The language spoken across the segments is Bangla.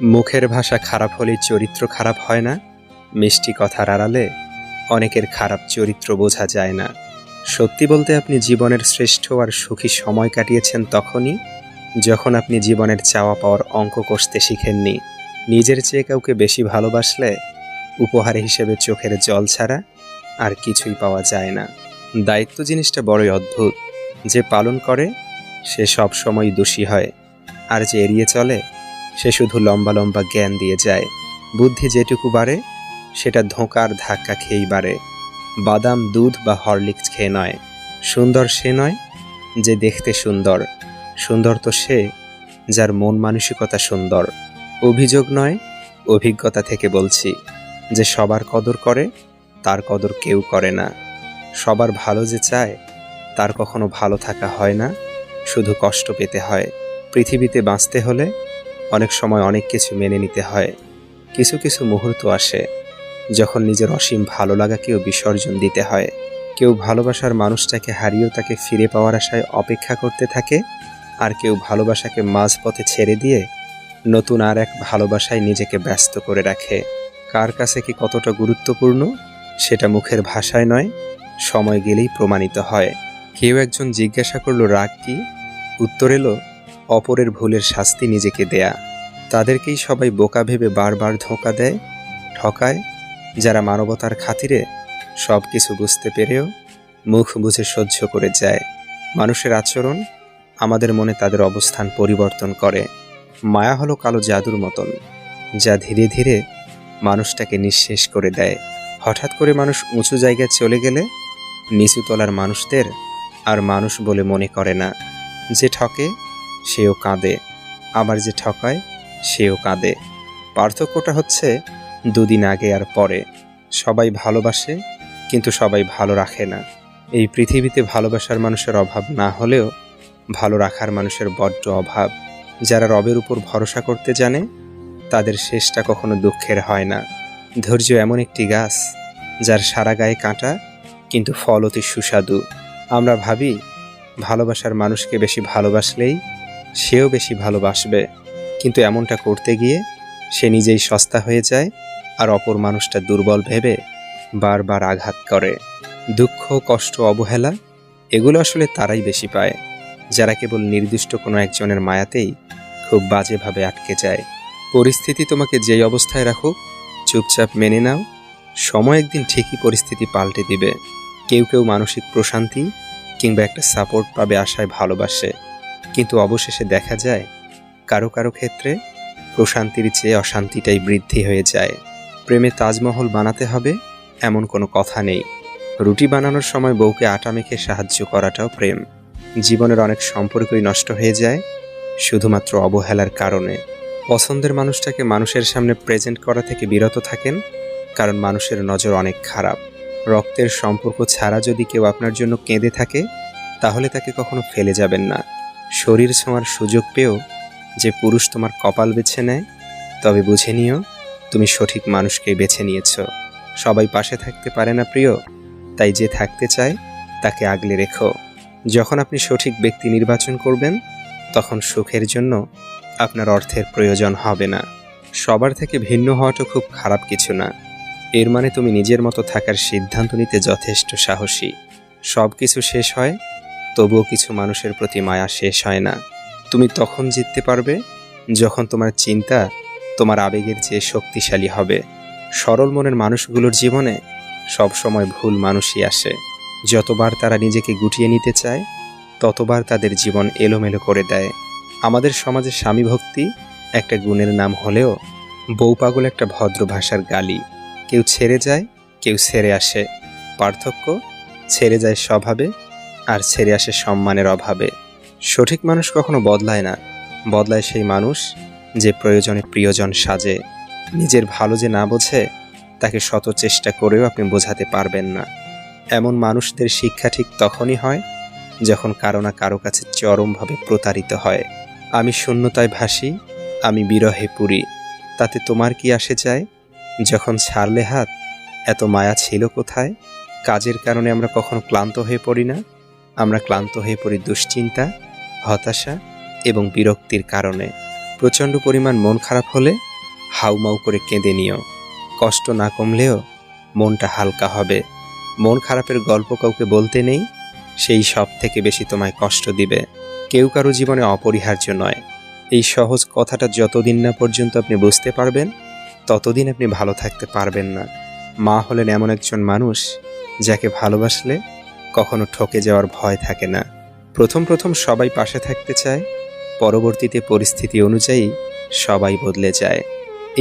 মুখের ভাষা খারাপ হলেই চরিত্র খারাপ হয় না। মিষ্টি কথার আড়ালে অনেকের খারাপ চরিত্র বোঝা যায় না। সত্যি বলতে আপনি জীবনের শ্রেষ্ঠ আর সুখী সময় কাটিয়েছেন তখনই যখন আপনি জীবনের চাওয়া পাওয়ার অঙ্ক কষতে শিখেননি। নিজের চেয়ে কাউকে বেশি ভালোবাসলে উপহার হিসেবে চোখের জল ছাড়া আর কিছুই পাওয়া যায় না। দায়িত্ব জিনিসটা বড়ই অদ্ভুত। যে পালন করে সে সব সময় দোষী হয়, আর যে এড়িয়ে চলে সে শুধু লম্বা লম্বা জ্ঞান দিয়ে যায়। বুদ্ধি যেটুকু বাড়ে সেটা ধোঁকার ধাক্কা খেয়েই বাড়ে। বাদাম, দুধ বা হরলিক্স খেয়ে নয়। সুন্দর সে নয় যে দেখতে সুন্দর, সুন্দর তো সে যার মন মানসিকতা সুন্দর। অভিযোগ নয়, অভিজ্ঞতা থেকে বলছি যে সবার কদর করে তার কদর কেউ করে না। সবার ভালো যে চায় তার কখনো ভালো থাকা হয় না, শুধু কষ্ট পেতে হয়। পৃথিবীতে বাঁচতে হলে অনেক সময় অনেক কিছু মেনে নিতে হয়। কিছু কিছু মুহূর্ত আসে যখন নিজের অসীম ভালো লাগাকেও বিসর্জন দিতে হয়। কেউ ভালোবাসার মানুষটাকে হারিয়েও তাকে ফিরে পাওয়ার আশায় অপেক্ষা করতে থাকে, আর কেউ ভালোবাসাকে মাঝপথে ছেড়ে দিয়ে নতুন আর এক ভালোবাসায় নিজেকে ব্যস্ত করে রাখে। কার কাছে কি কতটা গুরুত্বপূর্ণ সেটা মুখের ভাষায় নয়, সময় গেলেই প্রমাণিত হয়। কেউ একজন জিজ্ঞাসা করলো রাগ কি? উত্তর এলো অপরের ভুলের শাস্তি নিজেকে দেয়া। তাদেরকেই সবাই বোকা ভেবে বারবার ধোঁকা দেয়, ঠকায়, যারা মানবতার খাতিরে সব কিছু বুঝতে পেরেও মুখ বুঝে সহ্য করে যায়। মানুষের আচরণ আমাদের মনে তাদের অবস্থান পরিবর্তন করে। মায়া হলো কালো জাদুর মতন, যা ধীরে ধীরে মানুষটাকে নিঃশেষ করে দেয়। হঠাৎ করে মানুষ উঁচু জায়গায় চলে গেলে নিচু তলার মানুষদের আর মানুষ বলে মনে করে না। যে ঠকে সেও কাঁদে, আবার যে ঠকায় সেও কাঁদে। পার্থক্যটা হচ্ছে দুদিন আগে আর পরে। সবাই ভালোবাসে কিন্তু সবাই ভালো রাখে না। এই পৃথিবীতে ভালোবাসার মানুষের অভাব না হলেও ভালো রাখার মানুষের বড্ড অভাব। যারা রবের উপর ভরসা করতে জানে তাদের শেষটা কখনো দুঃখের হয় না। ধৈর্য এমন একটি গাছ যার সারা গায়ে কাঁটা কিন্তু ফল অতি সুস্বাদু। আমরা ভাবি ভালোবাসার মানুষকে বেশি ভালোবাসলেই সেও বেশি ভালোবাসবে, কিন্তু এমনটা করতে গিয়ে সে নিজেই সস্তা হয়ে যায় আর অপর মানুষটা দুর্বল ভেবে বারবার আঘাত করে। দুঃখ, কষ্ট, অবহেলা এগুলো আসলে তারাই বেশি পায় যারা কেবল নির্দিষ্ট কোনো একজনের মায়াতেই খুব বাজেভাবে আটকে যায়। পরিস্থিতি তোমাকে যেই অবস্থায় রাখুক চুপচাপ মেনে নাও। সময় একদিন ঠিকই পরিস্থিতি পাল্টে দিবে। কেউ কেউ মানসিক প্রশান্তি কিংবা একটা সাপোর্ট পাবে আশায় ভালোবাসে, কিন্তু অবশেষে দেখা যায় কারো কারো ক্ষেত্রে প্রশান্তির চেয়ে অশান্তিটাই বৃদ্ধি হয়ে যায়। প্রেমে তাজমহল বানাতে হবে এমন কোনো কথা নেই। রুটি বানানোর সময় বউকে আটা মেখে সাহায্য করাটাও প্রেম। জীবনের অনেক সম্পর্কই নষ্ট হয়ে যায় শুধুমাত্র অবহেলার কারণে। পছন্দের মানুষটাকে মানুষের সামনে প্রেজেন্ট করা থেকে বিরত থাকেন, কারণ মানুষের নজর অনেক খারাপ। রক্তের সম্পর্ক ছাড়া যদি কেউ আপনার জন্য কেঁদে থাকে তাহলে তাকে কখনো ফেলে যাবেন না। শরীর ছোঁয়ার সুযোগ পেয়েও যে পুরুষ তোমার কপাল বেছে নেয়, তবে বুঝে নিও তুমি সঠিক মানুষকেই বেছে নিয়েছ। সবাই পাশে থাকতে পারে না প্রিয়, তাই যে থাকতে চায় তাকে আগলে রেখো। যখন আপনি সঠিক ব্যক্তি নির্বাচন করবেন তখন সুখের জন্য আপনার অর্থের প্রয়োজন হবে না। সবার থেকে ভিন্ন হওয়াটা খুব খারাপ কিছু না। এর মানে তুমি নিজের মতো থাকার সিদ্ধান্ত নিতে যথেষ্ট সাহসী। সব কিছু শেষ হয়, তবুও কিছু মানুষের প্রতি মায়া শেষ হয় না। তুমি তখন জিততে পারবে যখন তোমার চিন্তা তোমার আবেগের চেয়ে শক্তিশালী হবে। সরল মনের মানুষগুলোর জীবনে সবসময় ভুল মানুষই আসে। যতবার তারা নিজেকে গুটিয়ে নিতে চায় ততবার তাদের জীবন এলোমেলো করে দেয়। আমাদের সমাজে স্বামী ভক্তি একটা গুণের নাম হলেও বউ পাগল একটা ভদ্র ভাষার গালি। কেউ ছেড়ে যায়, কেউ ছেড়ে আসে। পার্থক্য ছেড়ে যায় স্বভাবে আর ছেড়ে আসে সম্মানের অভাবে। সঠিক মানুষ কখনো বদলায় না, বদলায় সেই মানুষ যে প্রয়োজনে প্রিয়জন সাজে। নিজের ভালো যে না বোঝে তাকে শত চেষ্টা করেও আপনি বোঝাতে পারবেন না। এমন মানুষদের শিক্ষা ঠিক তখনই হয় যখন কারো না কারো কাছে চরমভাবে প্রতারিত হয়। আমি শূন্যতায় ভাসি, আমি বিরহে পুরি, তাতে তোমার কি আসে যায়? যখন ছাড়লে হাত এত মায়া ছিল কোথায়? কাজের কারণে আমরা কখনো ক্লান্ত হয়ে পড়ি না, আমরা ক্লান্ত হয়ে পড়ি দুশ্চিন্তা, হতাশা এবং বিরক্তির কারণে। প্রচণ্ড পরিমাণ মন খারাপ হলে হাউমাউ করে কেঁদে নিও। কষ্ট না কমলেও মনটা হালকা হবে। মন খারাপের গল্প কাউকে বলতে নেই, সেই সব থেকে বেশি তোমায় কষ্ট দিবে। কেউ কারো জীবনে অপরিহার্য নয়। এই সহজ কথাটা যতদিন না পর্যন্ত আপনি বুঝতে পারবেন, ততদিন আপনি ভালো থাকতে পারবেন না। মা হলেন এমন একজন মানুষ যাকে ভালোবাসলে কখনো ঠকে যাওয়ার ভয় থাকে না। প্রথম প্রথম সবাই পাশে থাকতে চায়, পরবর্তীতে পরিস্থিতি অনুযায়ী সবাই বদলে যায়।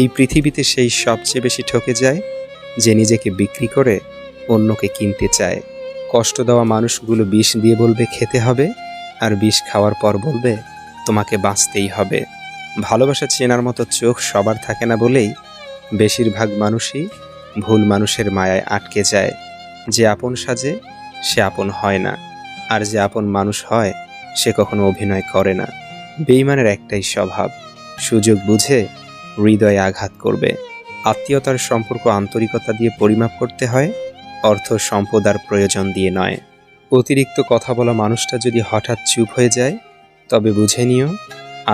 এই পৃথিবীতে সেই সবচেয়ে বেশি ঠকে যায় যে নিজেকে বিক্রি করে অন্যকে কিনতে চায়। কষ্ট দেওয়া মানুষগুলো বিষ দিয়ে বলবে খেতে হবে, আর বিষ খাওয়ার পর বলবে তোমাকে বাঁচতেই হবে। ভালোবাসা চেনার মতো চোখ সবার থাকে না বলেই বেশিরভাগ মানুষই ভুল মানুষের মায়ায় আটকে যায়। যে আপন সাজে সে আপন হয় না, আর যে আপন মানুষ হয় সে কখনো অভিনয় করে না। বেঈমানের একটাই স্বভাব, সুযোগ বুঝে হৃদয়ে আঘাত করবে। আত্মীয়তার সম্পর্ক আন্তরিকতা দিয়ে পরিমাপ করতে হয়, অর্থ সম্পদ আর প্রয়োজন দিয়ে নয়। অতিরিক্ত কথা বলা মানুষটা যদি হঠাৎ চুপ হয়ে যায়, তবে বুঝে নিও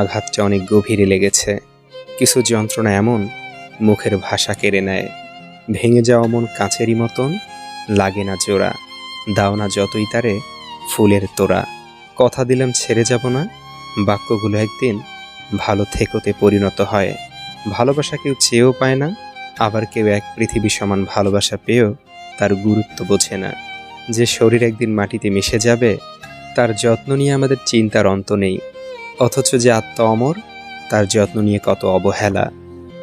আঘাতটা অনেক গভীরে লেগেছে। কিছু যন্ত্রণা এমন মুখের ভাষা কেড়ে নেয়। ভেঙে যাওয়া মন কাঁচেরই মতন, লাগে না জোড়া। দাও না যতই তারে ফুলের তোড়া। কথা দিলাম ছেড়ে যাব না, বাক্যগুলো একদিন ভালো থেকোতে পরিণত হয়। ভালোবাসা কেউ চেয়েও পায় না, আবার কেউ এক পৃথিবী সমান ভালোবাসা পেয়েও তার গুরুত্ব বোঝে না। যে শরীর একদিন মাটিতে মিশে যাবে, তার যত্ন নিয়ে আমাদের চিন্তার অন্ত নেই, অথচ যে আত্মা অমর, তার যত্ন নিয়ে কত অবহেলা।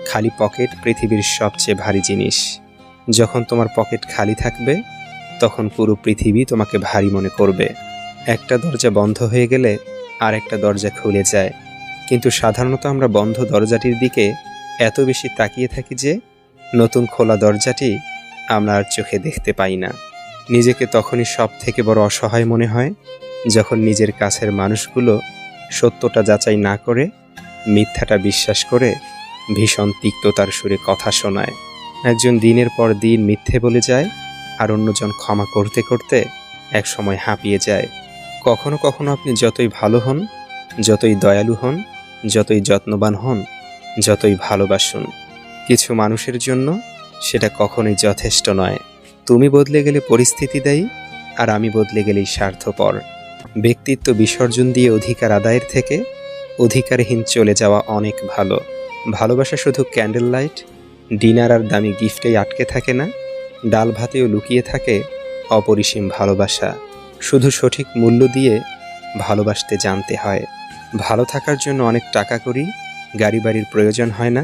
খালি পকেট পৃথিবীর সবচেয়ে ভারী জিনিস। যখন তোমার পকেট খালি থাকবে, তখন পুরো পৃথিবী তোমাকে ভারী মনে করবে। একটা দরজা বন্ধ হয়ে গেলে আর একটা দরজা খুলে যায়, কিন্তু সাধারণত আমরা বন্ধ দরজাটির দিকে এত বেশি তাকিয়ে থাকি যে নতুন খোলা দরজাটি আমরা আর চোখে দেখতে পাই না। নিজেকে তখনই সব থেকে বড় অসহায় মনে হয়, যখন নিজের কাছের মানুষগুলো সত্যটা যাচাই না করে মিথ্যাটা বিশ্বাস করে ভীষণ তিক্ততার সুরে কথা শোনায়। একজন দিনের পর দিন মিথ্যে বলে যায়, আর অন্যজন ক্ষমা করতে করতে এক সময় হাঁপিয়ে যায়। কখনো কখনো আপনি যতই ভালো হন, যতই দয়ালু হন, যতই যত্নবান হন, যতই ভালোবাসুন, কিছু মানুষের জন্য সেটা কখনোই যথেষ্ট নয়। তুমি বদলে গেলে পরিস্থিতি দেয়, আর আমি বদলে গেলেই স্বার্থপর। ব্যক্তিত্ব বিসর্জন দিয়ে অধিকার আদায়ের থেকে অধিকারহীন চলে যাওয়া অনেক ভালো। ভালোবাসা শুধু ক্যান্ডেল লাইট, ডিনার আর দামি গিফটেই আটকে থাকে না, ডাল ভাতেও লুকিয়ে থাকে অপরিসীম ভালোবাসা। শুধু সঠিক মূল্য দিয়ে ভালোবাসতে জানতে হয়। ভালো থাকার জন্য অনেক টাকা করি, গাড়ি বাড়ির প্রয়োজন হয় না,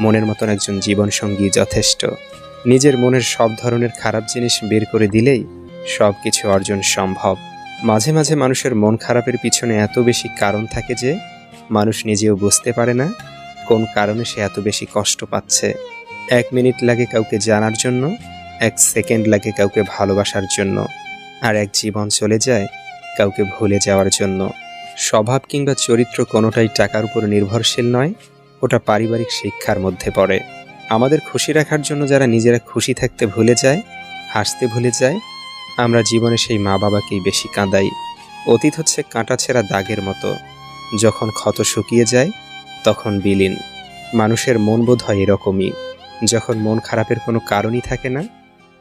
মনের মতন একজন জীবনসঙ্গী যথেষ্ট। নিজের মনের সব ধরনের খারাপ জিনিস বের করে দিলেই সব কিছু অর্জন সম্ভব। মাঝে মাঝে মানুষের মন খারাপের পিছনে এত বেশি কারণ থাকে যে মানুষ নিজেও বুঝতে পারে না কোন কারণে সে এত বেশি কষ্ট পাচ্ছে। 1 মিনিট লাগে কাউকে জানার জন্য, 1 সেকেন্ড লাগে কাউকে ভালোবাসার জন্য, আর 1 জীবন চলে যায় কাউকে ভুলে যাওয়ার জন্য। স্বভাব কিংবা চরিত্র কোনোটাই টাকার উপর নির্ভরশীল নয়, ওটা পারিবারিক শিক্ষার মধ্যে পড়ে। আমাদের খুশি রাখার জন্য যারা নিজেরা খুশি থাকতে ভুলে যায়, হাসতে ভুলে যায়, আমরা জীবনে সেই মা বাবাকেই বেশি কাঁদাই। অতীত হচ্ছে কাঁটা ছেঁড়া দাগের মতো, যখন ক্ষত শুকিয়ে যায় তখন বিলীন। মানুষের মন বোধ হয় এরকমই, যখন মন খারাপের কোনো কারণই থাকে না,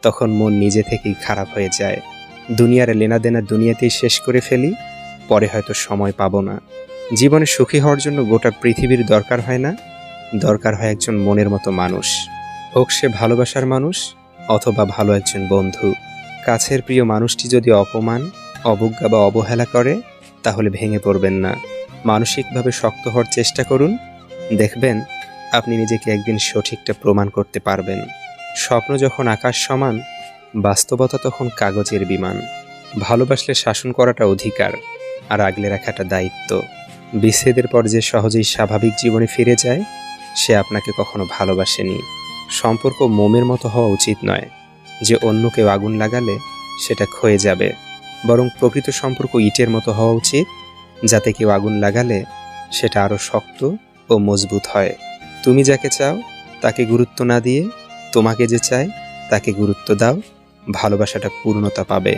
তখন মন নিজে থেকেই খারাপ হয়ে যায়। দুনিয়ার লেনাদেনা দুনিয়াতেই শেষ করে ফেলি, পরে হয়তো সময় পাবো না। জীবনে সুখী হওয়ার জন্য গোটা পৃথিবীর দরকার হয় না, দরকার হয় একজন মনের মতো মানুষ। হোক সে ভালোবাসার মানুষ অথবা ভালো একজন বন্ধু। কাছের প্রিয় মানুষটি যদি অপমান, অবজ্ঞা বা অবহেলা করে, তাহলে ভেঙে পড়বেন না। মানসিকভাবে শক্ত হওয়ার চেষ্টা করুন, দেখবেন আপনি নিজেকে একদিন সঠিকটা প্রমাণ করতে পারবেন। স্বপ্ন যখন আকাশ সমান, বাস্তবতা তখন কাগজের বিমান। ভালোবাসলে শাসন করাটা অধিকার, আর আগলে রাখাটা দায়িত্ব। বিচ্ছেদের পর যে সহজেই স্বাভাবিক জীবনে ফিরে যায়, সে আপনাকে কখনো ভালোবাসেনি। সম্পর্ক মোমের মতো হওয়া উচিত নয়, যে অন্য কেউ আগুন লাগালে সেটা ক্ষয়ে যাবে। বরং প্রকৃত সম্পর্ক ইটের মতো হওয়া উচিত, যাতে কেউ আগুন লাগালে সেটা আরও শক্ত ও মজবুত হয়। তুমি যাকে চাও তাকে গুরুত্ব না দিয়ে তোমাকে যে চায় তাকে গুরুত্ব দাও, ভালোবাসাটা পূর্ণতা পাবে।